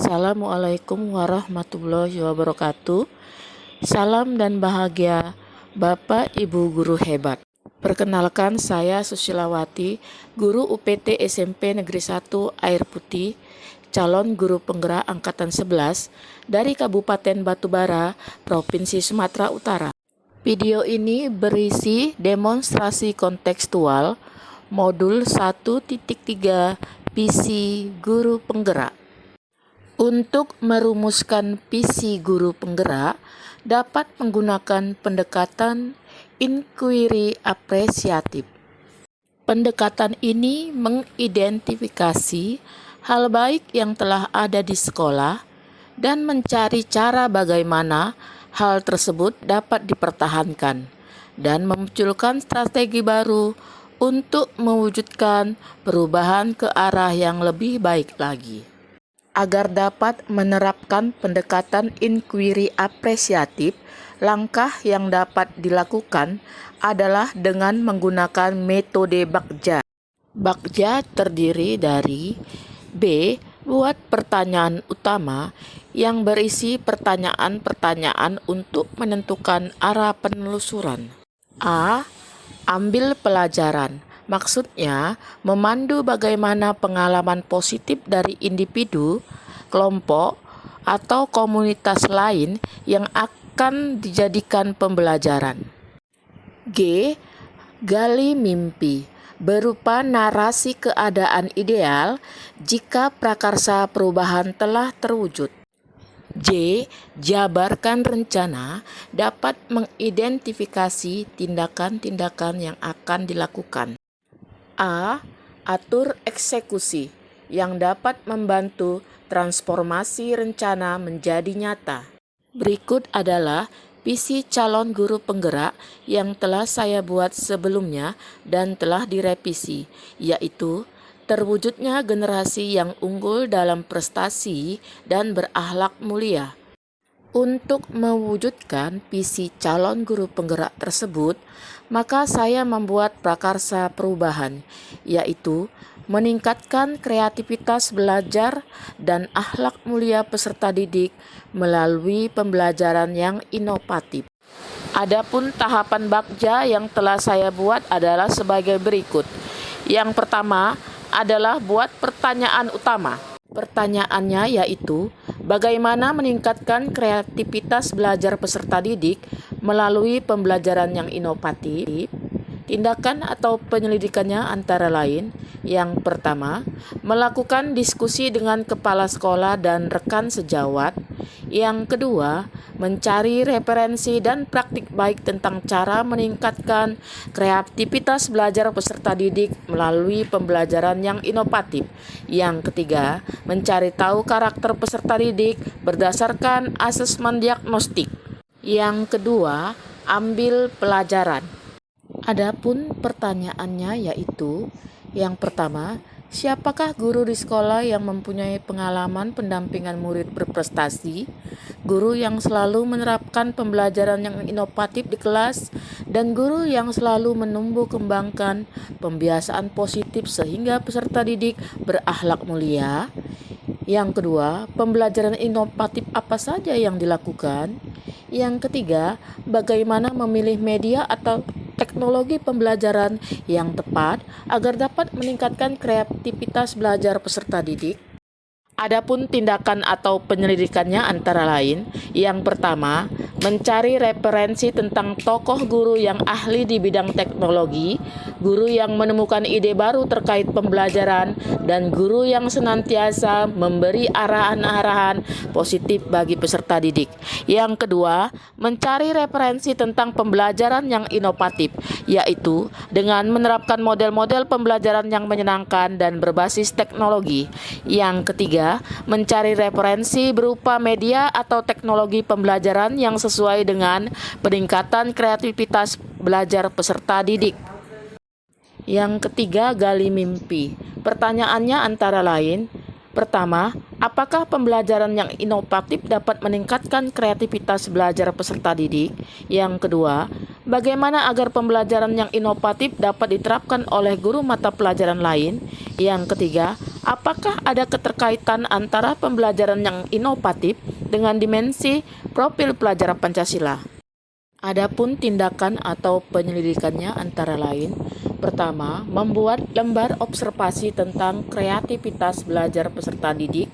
Assalamualaikum warahmatullahi wabarakatuh. Salam dan bahagia Bapak Ibu guru hebat. Perkenalkan, saya Susilawati, guru UPT SMP Negeri 1 Air Putih, calon guru penggerak angkatan 11 dari Kabupaten Batubara, Provinsi Sumatera Utara. Video ini berisi demonstrasi kontekstual modul 1.3 visi guru penggerak. Untuk merumuskan visi guru penggerak, dapat menggunakan pendekatan inquiry apresiatif. Pendekatan ini mengidentifikasi hal baik yang telah ada di sekolah dan mencari cara bagaimana hal tersebut dapat dipertahankan dan memunculkan strategi baru untuk mewujudkan perubahan ke arah yang lebih baik lagi. Agar dapat menerapkan pendekatan inquiry apresiatif, langkah yang dapat dilakukan adalah dengan menggunakan metode Bagja. Bagja terdiri dari B. Buat pertanyaan utama yang berisi pertanyaan-pertanyaan untuk menentukan arah penelusuran. A. Ambil pelajaran. Maksudnya, memandu bagaimana pengalaman positif dari individu, kelompok, atau komunitas lain yang akan dijadikan pembelajaran. G. Gali mimpi, berupa narasi keadaan ideal jika prakarsa perubahan telah terwujud. J. Jabarkan rencana, dapat mengidentifikasi tindakan-tindakan yang akan dilakukan. A. Atur eksekusi, yang dapat membantu transformasi rencana menjadi nyata. Berikut adalah visi calon guru penggerak yang telah saya buat sebelumnya dan telah direvisi, yaitu terwujudnya generasi yang unggul dalam prestasi dan berakhlak mulia. Untuk mewujudkan visi calon guru penggerak tersebut, maka saya membuat prakarsa perubahan, yaitu meningkatkan kreativitas belajar dan akhlak mulia peserta didik melalui pembelajaran yang inovatif. Adapun tahapan Bagja yang telah saya buat adalah sebagai berikut. Yang pertama adalah buat pertanyaan utama. Pertanyaannya yaitu, bagaimana meningkatkan kreativitas belajar peserta didik melalui pembelajaran yang inovatif? Tindakan atau penyelidikannya antara lain, yang pertama, melakukan diskusi dengan kepala sekolah dan rekan sejawat. Yang kedua, mencari referensi dan praktik baik tentang cara meningkatkan kreativitas belajar peserta didik melalui pembelajaran yang inovatif. Yang ketiga, mencari tahu karakter peserta didik berdasarkan asesmen diagnostik. Yang kedua, ambil pelajaran. Adapun pertanyaannya yaitu, yang pertama, siapakah guru di sekolah yang mempunyai pengalaman pendampingan murid berprestasi, guru yang selalu menerapkan pembelajaran yang inovatif di kelas, dan guru yang selalu menumbuh kembangkan pembiasaan positif sehingga peserta didik berakhlak mulia? Yang kedua, pembelajaran inovatif apa saja yang dilakukan? Yang ketiga, bagaimana memilih media atau teknologi pembelajaran yang tepat agar dapat meningkatkan kreativitas belajar peserta didik? Adapun tindakan atau penyelidikannya antara lain, yang pertama, mencari referensi tentang tokoh guru yang ahli di bidang teknologi, guru yang menemukan ide baru terkait pembelajaran, dan guru yang senantiasa memberi arahan-arahan positif bagi peserta didik. Yang kedua, mencari referensi tentang pembelajaran yang inovatif, yaitu dengan menerapkan model-model pembelajaran yang menyenangkan dan berbasis teknologi. Yang ketiga, mencari referensi berupa media atau teknologi pembelajaran yang sesuai dengan peningkatan kreativitas belajar peserta didik. Yang ketiga, gali mimpi. Pertanyaannya antara lain, pertama, Apakah pembelajaran yang inovatif dapat meningkatkan kreativitas belajar peserta didik? Yang kedua, bagaimana agar pembelajaran yang inovatif dapat diterapkan oleh guru mata pelajaran lain? Yang ketiga, apakah ada keterkaitan antara pembelajaran yang inovatif dengan dimensi profil pelajar Pancasila? Adapun tindakan atau penyelidikannya antara lain, pertama, membuat lembar observasi tentang kreativitas belajar peserta didik.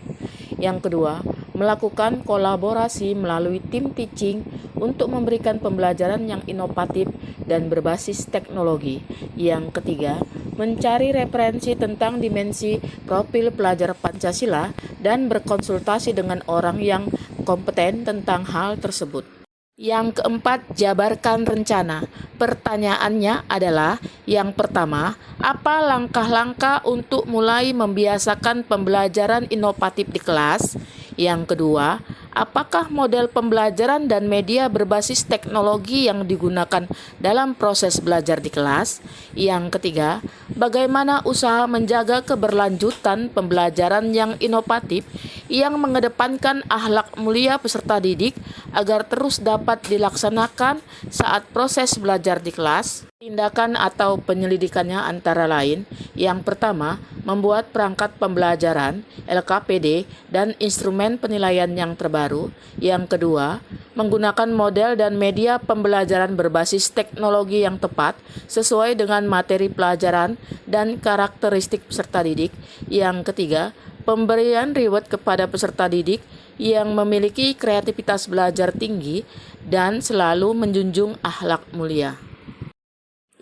Yang kedua, melakukan kolaborasi melalui tim teaching untuk memberikan pembelajaran yang inovatif dan berbasis teknologi. Yang ketiga, mencari referensi tentang dimensi profil pelajar Pancasila dan berkonsultasi dengan orang yang kompeten tentang hal tersebut. Yang keempat, jabarkan rencana. Pertanyaannya adalah, yang pertama, apa langkah-langkah untuk mulai membiasakan pembelajaran inovatif di kelas? Yang kedua, apakah model pembelajaran dan media berbasis teknologi yang digunakan dalam proses belajar di kelas? Yang ketiga, bagaimana usaha menjaga keberlanjutan pembelajaran yang inovatif yang mengedepankan akhlak mulia peserta didik agar terus dapat dilaksanakan saat proses belajar di kelas? Tindakan atau penyelidikannya antara lain, yang pertama, membuat perangkat pembelajaran, LKPD, dan instrumen penilaian yang terbaru. Yang kedua, menggunakan model dan media pembelajaran berbasis teknologi yang tepat sesuai dengan materi pelajaran dan karakteristik peserta didik. Yang ketiga, pemberian reward kepada peserta didik yang memiliki kreativitas belajar tinggi dan selalu menjunjung akhlak mulia.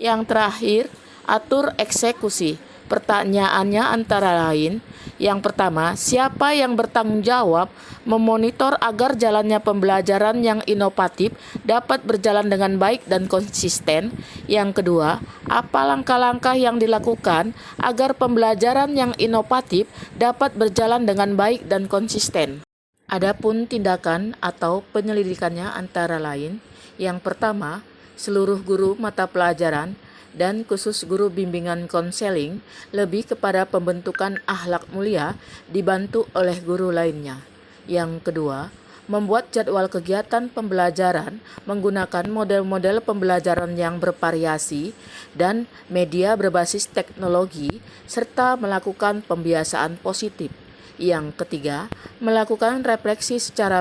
Yang terakhir, atur eksekusi. Pertanyaannya antara lain, yang pertama, siapa yang bertanggung jawab memonitor agar jalannya pembelajaran yang inovatif dapat berjalan dengan baik dan konsisten? Yang kedua, apa langkah-langkah yang dilakukan agar pembelajaran yang inovatif dapat berjalan dengan baik dan konsisten? Adapun tindakan atau penyelidikannya antara lain, yang pertama, seluruh guru mata pelajaran dan khusus guru bimbingan konseling lebih kepada pembentukan akhlak mulia dibantu oleh guru lainnya. Yang kedua, membuat jadwal kegiatan pembelajaran menggunakan model-model pembelajaran yang bervariasi dan media berbasis teknologi serta melakukan pembiasaan positif. Yang ketiga, melakukan refleksi secara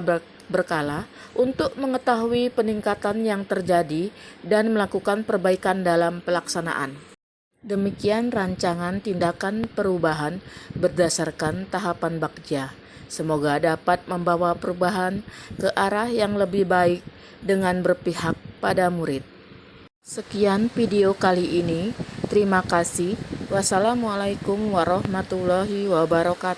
berkala untuk mengetahui peningkatan yang terjadi dan melakukan perbaikan dalam pelaksanaan. Demikian rancangan tindakan perubahan berdasarkan tahapan Bagja. Semoga dapat membawa perubahan ke arah yang lebih baik dengan berpihak pada murid. Sekian video kali ini. Terima kasih. Wassalamualaikum warahmatullahi wabarakatuh.